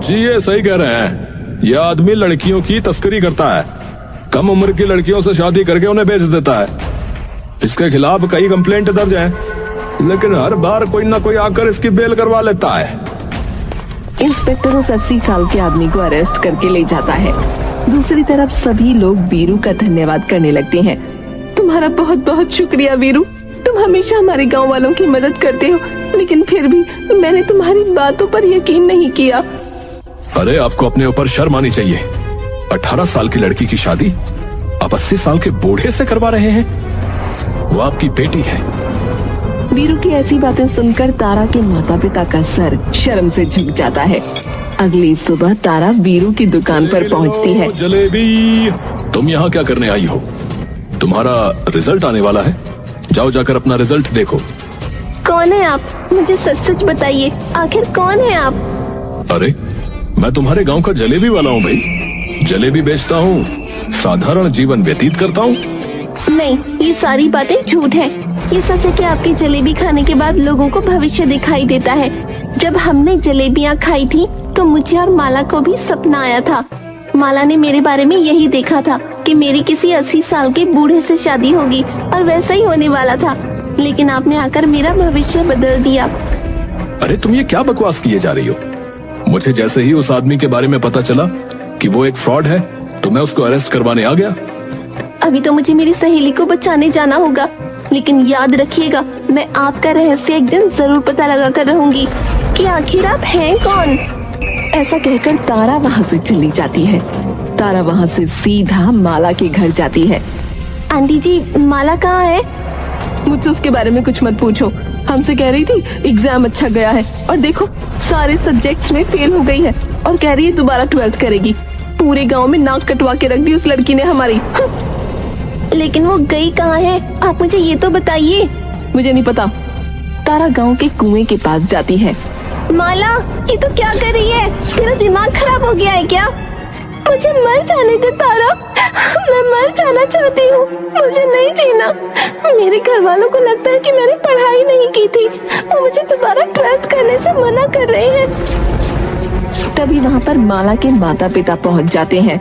जी ये सही कह रहे हैं। यह आदमी लड़कियों की तस्करी करता है, कम उम्र की लड़कियों से शादी करके उन्हें बेच देता है। इसके खिलाफ कई कंप्लेंट दर्ज हैं, लेकिन हर बार कोई ना कोई आकर इसकी बेल करवा लेता है। इंस्पेक्टर उस 80 साल के आदमी को अरेस्ट करके ले जाता है। दूसरी तरफ सभी लोग वीरू का धन्यवाद करने लगते हैं। तुम्हारा बहुत बहुत शुक्रिया वीरू, तुम हमेशा हमारे गांव वालों की मदद करते हो, लेकिन फिर भी मैंने तुम्हारी बातों पर यकीन नहीं किया। अरे आपको अपने ऊपर शर्म आनी चाहिए। 18 साल की लड़की की शादी आप 80 साल के बूढ़े से करवा रहे हैं। वो आपकी बेटी है। वीरू की ऐसी बातें सुनकर तारा के माता पिता का सर शर्म से झुक जाता है। अगली सुबह तारा वीरू की दुकान पर पहुंचती है। जलेबी, तुम यहाँ क्या करने आई हो? तुम्हारा रिजल्ट आने वाला है, जाओ जाकर अपना रिजल्ट देखो। कौन है आप? मुझे सच सच बताइए, आखिर कौन है आप? अरे मैं तुम्हारे गांव का जलेबी वाला हूँ भाई। जलेबी बेचता हूँ, साधारण जीवन व्यतीत करता हूँ। नहीं, ये सारी बातें झूठ है। ये सच है कि आपकी जलेबी खाने के बाद लोगों को भविष्य दिखाई देता है। जब हमने जलेबियाँ खाई थी तो मुझे और माला को भी सपना आया था। माला ने मेरे बारे में यही देखा था कि मेरी किसी 80 साल के बूढ़े से शादी होगी, और वैसा ही होने वाला था, लेकिन आपने आकर मेरा भविष्य बदल दिया। अरे तुम ये क्या बकवास किए जा रही हो? मुझे जैसे ही उस आदमी के बारे में पता चला कि वो एक फ्रॉड है, तो मैं उसको अरेस्ट करवाने आ गया। अभी तो मुझे मेरी सहेली को बचाने जाना होगा, लेकिन याद रखिएगा, मैं आपका रहस्य एक दिन जरूर पता लगा कर रहूंगी कि आखिर आप हैं कौन। ऐसा कहकर तारा वहाँ से चली जाती है। तारा वहाँ से सीधा माला के घर जाती है। आंटी जी, माला कहाँ है? मुझसे उसके बारे में कुछ मत पूछो। हमसे कह रही थी एग्जाम अच्छा गया है, और देखो सारे सब्जेक्ट्स में फेल हो गई है, और कह रही है दोबारा 12th करेगी। पूरे गांव में नाक कटवा के रख दी उस लड़की ने हमारी। लेकिन वो गई कहाँ है? आप मुझे ये तो बताइए। मुझे नहीं पता। तारा गांव के कुएं के पास जाती है। माला, ये तो क्या कर रही है? तेरा दिमाग खराब हो गया है क्या? मुझे मर जाने दे तारा, मैं मर जाना चाहती हूँ, मुझे नहीं जीना। मेरे घर वालों को लगता है कि मैंने पढ़ाई नहीं की थी, वो मुझे दोबारा 12th करने से मना कर रहे हैं। तभी वहाँ पर माला के माता पिता पहुँच जाते हैं।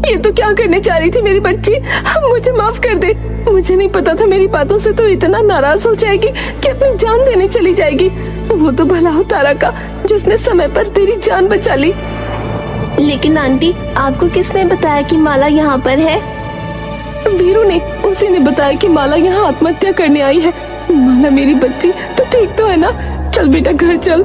ये तो क्या करने जा रही थी मेरी बच्ची, मुझे माफ कर दे। मुझे नहीं पता था मेरी बातों से तो इतना नाराज हो जाएगी कि अपनी जान देने चली जाएगी। वो तो भला हो तारा का, जिसने समय पर तेरी जान बचा ली। लेकिन आंटी, आपको किसने बताया कि माला यहाँ पर है? वीरू ने, उसी ने बताया कि माला यहाँ आत्महत्या करने आई है। माला मेरी बच्ची तो ठीक तो है ना? चल बेटा घर चल।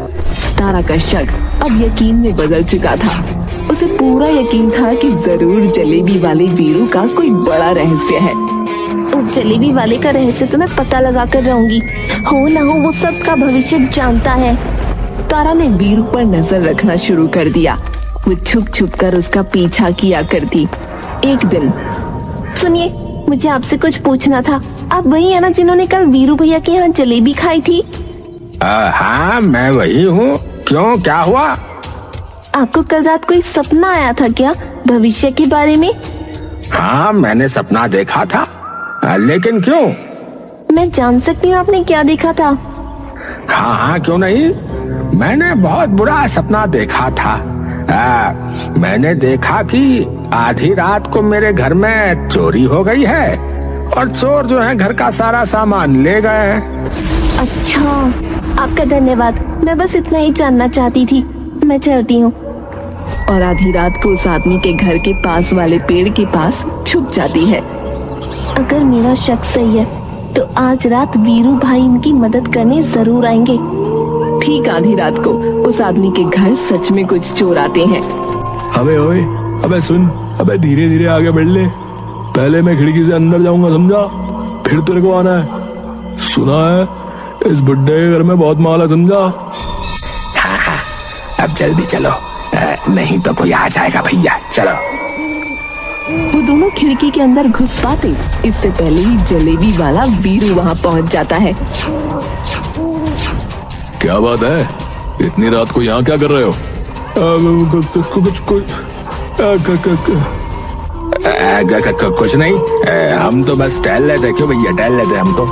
तारा का शक अब यकीन में बदल चुका था। उसे पूरा यकीन था कि जरूर जलेबी वाले वीरू का कोई बड़ा रहस्य है। उस जलेबी वाले का रहस्य तो मैं पता लगा कर रहूंगी, हो ना हो वो सबका भविष्य जानता है। तारा ने वीरू पर नजर रखना शुरू कर दिया। वो छुप छुप कर उसका पीछा किया करती। एक दिन, सुनिए, मुझे आपसे कुछ पूछना था। आप वही है ना जिन्होंने कल वीरू भैया के यहाँ जलेबी खाई थी? हाँ, मैं वही हूँ। क्यों, क्या हुआ? आपको कल रात कोई सपना आया था क्या भविष्य के बारे में? हाँ, मैंने सपना देखा था, लेकिन क्यों? मैं जान सकती हूँ आपने क्या देखा था? हाँ हाँ, क्यों नहीं। मैंने बहुत बुरा सपना देखा था। मैंने देखा कि आधी रात को मेरे घर में चोरी हो गई है, और चोर जो है घर का सारा सामान ले गए हैं। अच्छा, आपका धन्यवाद। मैं बस इतना ही जानना चाहती थी। मैं चलती हूँ। और आधी रात को उस आदमी के घर के पास वाले पेड़ के पास छुप जाती है। अगर मेरा शक सही है तो आज रात वीरू भाई इनकी मदद करने जरूर आएंगे। ठीक आधी रात को उस आदमी के घर सच में कुछ चोर आते हैं। अबे ओए, अबे सुन, अबे धीरे धीरे आगे बढ़ ले। पहले मैं खिड़की से अंदर जाऊंगा, समझा? फिर तेरे को आना है। सुना है इस बुड्ढे के घर में बहुत माल है, समझा? हाँ हाँ, अब जल्दी चलो, नहीं तो कोई आ जाएगा भैया। चलो। वो दोनों खिड़की के अंदर घुस पाते इससे पहले ही जलेबी वाला वीरू वहाँ पहुँच जाता है। क्या बात है, इतनी रात को यहाँ क्या कर रहे हो? कुछ नहीं, हम तो बस टहल रहे थे। क्यों भैया, टहल रहे थे हम तो।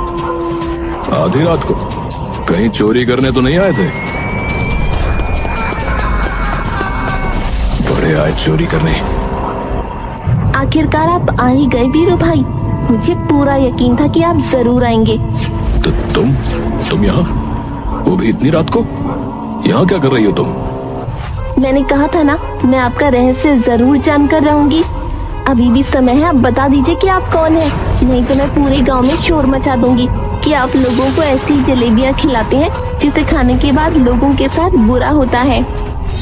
आधी रात को कहीं चोरी करने तो नहीं आए थे? खड़े आए चोरी करने। आखिरकार आप आ ही गए वीरू भाई। मुझे पूरा यकीन था कि आप जरूर आएंगे। तो तुम यहाँ, वो भी इतनी रात को? यहाँ क्या कर रही हो तुम? मैंने कहा था ना, मैं आपका रहस्य जरूर जानकर रहूंगी। अभी भी समय है, आप बता दीजिए कि आप कौन है, नहीं तो मैं पूरे गांव में शोर मचा दूंगी कि आप लोगों को ऐसी जलेबियां खिलाते हैं जिसे खाने के बाद लोगों के साथ बुरा होता है।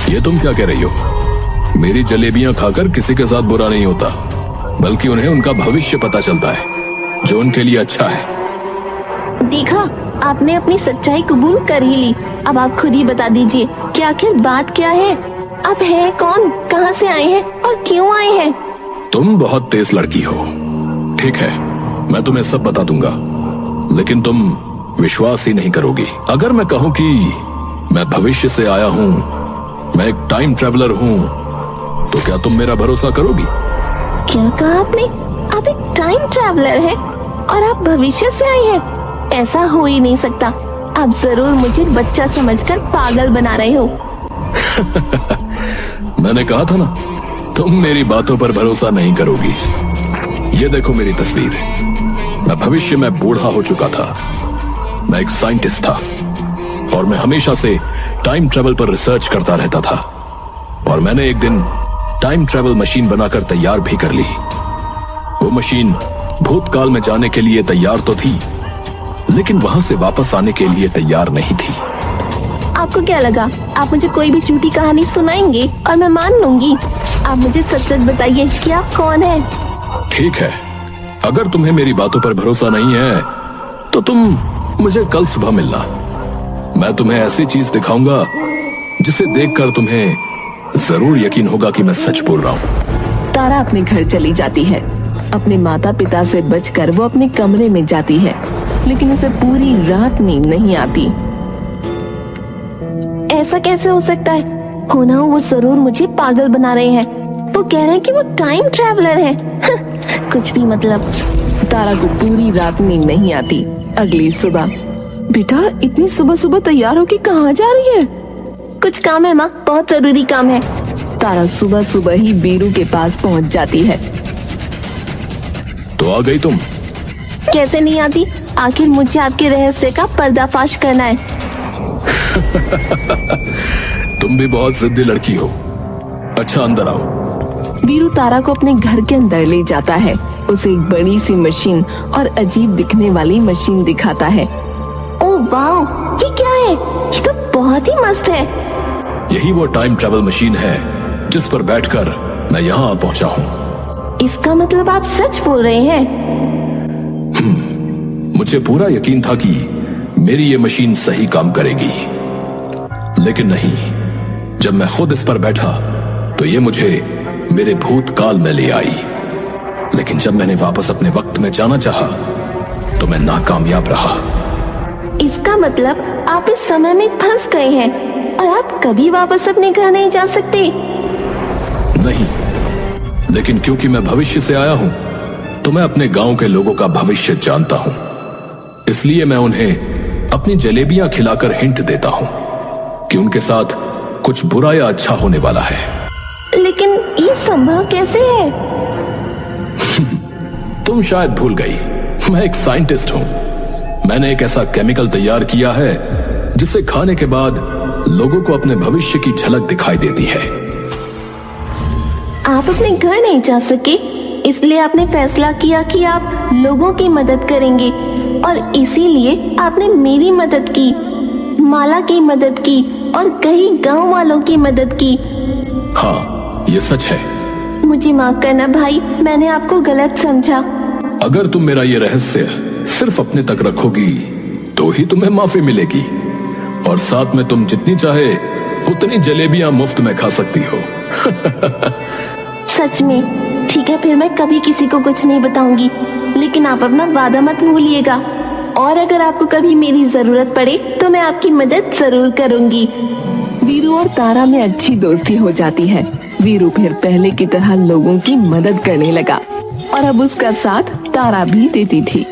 ये तुम क्या कह रही हो? मेरी जलेबियां खाकर किसी के साथ बुरा नहीं होता, बल्कि उन्हें उनका भविष्य पता चलता है जो उनके लिए अच्छा है। देखा, आपने अपनी सच्चाई कबूल कर ही ली। अब आप खुद ही बता दीजिए कि आखिर बात क्या है। आप हैं कौन, कहां से आए हैं और क्यों आए हैं? तुम बहुत तेज लड़की हो। ठीक है, मैं तुम्हें सब बता दूंगा, लेकिन तुम विश्वास ही नहीं करोगी। अगर मैं कहूं कि मैं भविष्य से आया हूं, मैं एक टाइम ट्रेवलर हूं, तो क्या तुम मेरा भरोसा करोगी? क्या कहा आपने? आप एक टाइम ट्रैवलर हैं और आप भविष्य से आए हैं? ऐसा हो ही नहीं सकता। आप जरूर मुझे बच्चा समझकर पागल बना रहे हो। मैंने कहा था ना, तुम मेरी बातों पर भरोसा नहीं करोगी। ये देखो मेरी तस्वीर। मैं भविष्य में बूढ़ा हो चुका था। मैं एक साइंटिस्ट था और मैं हमेशा से टाइम ट्रेवल पर रिसर्च करता रहता था। और मैंने एक दिन टाइम ट्रेवल मशीन बनाकर तैयार भी कर ली। वो मशीन भूतकाल में जाने के लिए तैयार तो थी, लेकिन वहां से वापस आने के लिए तैयार नहीं थी। आपको क्या लगा आप मुझे कोई भी झूठी कहानी सुनाएंगे और मैं मान लूंगी? आप मुझे सच सच बताइए कि आप कौन हैं? ठीक है, अगर तुम्हें मेरी बातों पर भरोसा नहीं है तो तुम मुझे कल सुबह मिलना। मैं तुम्हें ऐसी चीज दिखाऊंगा जिसे देखकर तुम्हें जरूर यकीन होगा कि मैं सच बोल रहा हूँ। तारा अपने घर चली जाती है। अपने माता पिता से बचकर वो अपने कमरे में जाती है, लेकिन उसे पूरी रात नींद नहीं आती। ऐसा कैसे हो सकता है? होना हो वो जरूर मुझे पागल बना रहे हैं। वो कह रहे हैं कि वो टाइम ट्रैवलर है। कुछ भी मतलब। तारा को पूरी रात नींद नहीं आती। अगली सुबह, बेटा इतनी सुबह सुबह तैयार होके कहाँ जा रही है? कुछ काम है माँ, बहुत जरूरी काम है। तारा सुबह सुबह ही वीरू के पास पहुँच जाती है। तो आ गई तुम? कैसे नहीं आती? आखिर मुझे आपके रहस्य का पर्दाफाश करना है। तुम भी बहुत जिद्दी लड़की हो। अच्छा, अंदर आओ। वीरू तारा को अपने घर के अंदर ले जाता है। उसे एक बड़ी सी मशीन और अजीब दिखने वाली मशीन दिखाता है। ओह वाह, ये क्या है? ये तो बहुत ही मस्त है। यही वो टाइम ट्रेवल मशीन है जिस पर बैठकर मैं यहाँ पहुंचा हूँ। इसका मतलब आप सच बोल रहे हैं? मुझे पूरा यकीन था कि मेरी ये मशीन सही काम करेगी, लेकिन नहीं। जब मैं खुद इस पर बैठा तो ये मुझे मेरे भूतकाल में ले आई, लेकिन जब मैंने वापस अपने वक्त में जाना चाहा तो मैं नाकामयाब रहा। इसका मतलब आप इस समय में फंस गए हैं और आप कभी वापस अपने घर नहीं जा सकते। नहीं, लेकिन क्योंकि मैं भविष्य से आया हूं तो मैं अपने गांव के लोगों का भविष्य जानता हूं। इसलिए मैं उन्हें अपनी जलेबियां खिलाकर हिंट देता हूं कि उनके साथ कुछ बुरा या अच्छा होने वाला है। लेकिन ये संभव कैसे है? तुम शायद भूल गई, मैं एक साइंटिस्ट हूं। मैंने एक ऐसा केमिकल तैयार किया है जिसे खाने के बाद लोगों को अपने भविष्य की झलक दिखाई देती है। आप अपने घर नहीं जा सके, इसलिए आपने फैसला किया कि आप लोगों की मदद करेंगे और इसीलिए आपने मेरी मदद की, माला की मदद की और कई गांव वालों की मदद की। हाँ, ये सच है। मुझे माफ करना भाई, मैंने आपको गलत समझा। अगर तुम मेरा ये रहस्य सिर्फ अपने तक रखोगी तो ही तुम्हें माफी मिलेगी, और साथ में तुम जितनी चाहे उतनी जलेबियां मुफ्त में खा सकती हो। सच में? ठीक है, फिर मैं कभी किसी को कुछ नहीं बताऊंगी, लेकिन आप अपना वादा मत भूलिएगा। और अगर आपको कभी मेरी जरूरत पड़े तो मैं आपकी मदद जरूर करूंगी। वीरू और तारा में अच्छी दोस्ती हो जाती है। वीरू फिर पहले की तरह लोगों की मदद करने लगा और अब उसका साथ तारा भी देती थी।